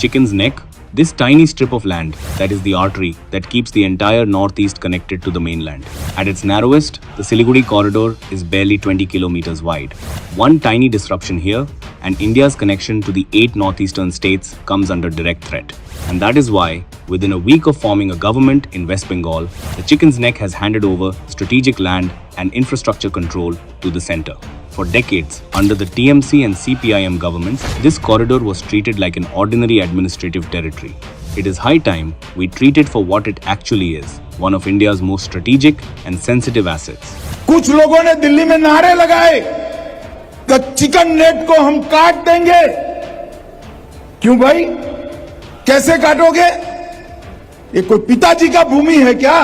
Chicken's Neck, this tiny strip of land that is the artery that keeps the entire northeast connected to the mainland. At its narrowest, the Siliguri Corridor is barely 20 kilometers wide. One tiny disruption here, and India's connection to the 8 northeastern states comes under direct threat. And that is why, within a week of forming a government in West Bengal, the Chicken's Neck has handed over strategic land and infrastructure control to the center. For decades, under the TMC and CPIM governments, this corridor was treated like an ordinary administrative territory. It is high time we treat it for what it actually is, one of India's most strategic and sensitive assets. कुछ लोगों ने दिल्ली में नारे लगाए कि chicken net को हम काट देंगे। क्यों भाई? कैसे काटोगे? ये कोई पिताजी का भूमि है क्या?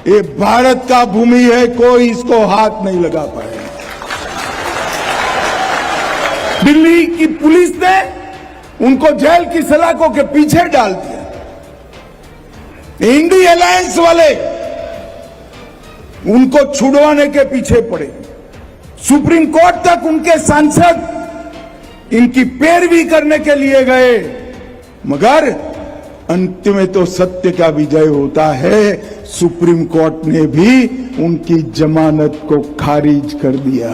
ये भारत का भूमि है, कोई इसको हाथ नहीं लगा पाएगा। दिल्ली की पुलिस ने उनको जेल की सलाखों के पीछे डाल दिया। इंडी अलायंस वाले उनको छुड़वाने के पीछे पड़े। सुप्रीम कोर्ट तक उनके सांसद इनकी पैरवी करने के लिए गए, मगर अंत में तो सत्य का विजय होता है। सुप्रीम कोर्ट ने भी उनकी जमानत को खारिज कर दिया।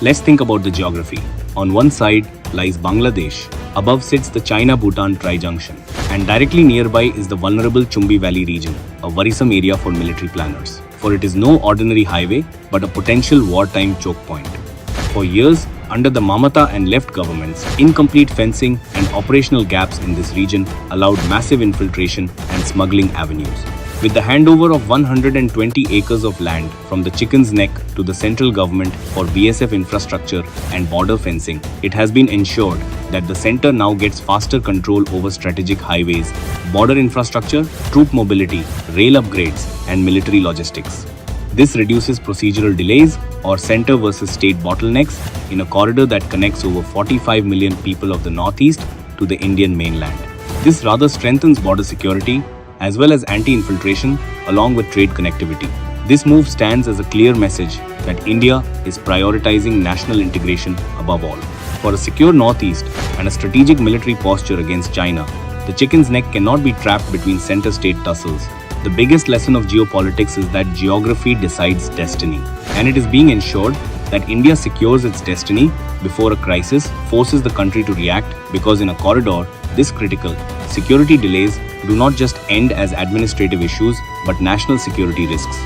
Let's think about the geography. On one side lies Bangladesh, above sits the China-Bhutan tri-junction, and directly nearby is the vulnerable Chumbi Valley region, a worrisome area for military planners, for it is no ordinary highway but a potential wartime choke point. For years, under the Mamata and left governments, incomplete fencing and operational gaps in this region allowed massive infiltration and smuggling avenues. With the handover of 120 acres of land from the Chicken's Neck to the central government for BSF infrastructure and border fencing, it has been ensured that the center now gets faster control over strategic highways, border infrastructure, troop mobility, rail upgrades, and military logistics. This reduces procedural delays or center versus state bottlenecks in a corridor that connects over 45 million people of the northeast to the Indian mainland. This rather strengthens border security as well as anti-infiltration along with trade connectivity. This move stands as a clear message that India is prioritizing national integration above all. For a secure northeast and a strategic military posture against China, the Chicken's Neck cannot be trapped between center-state tussles. The biggest lesson of geopolitics is that geography decides destiny, and it is being ensured that India secures its destiny before a crisis forces the country to react, because in a corridor this critical, security delays do not just end as administrative issues but national security risks.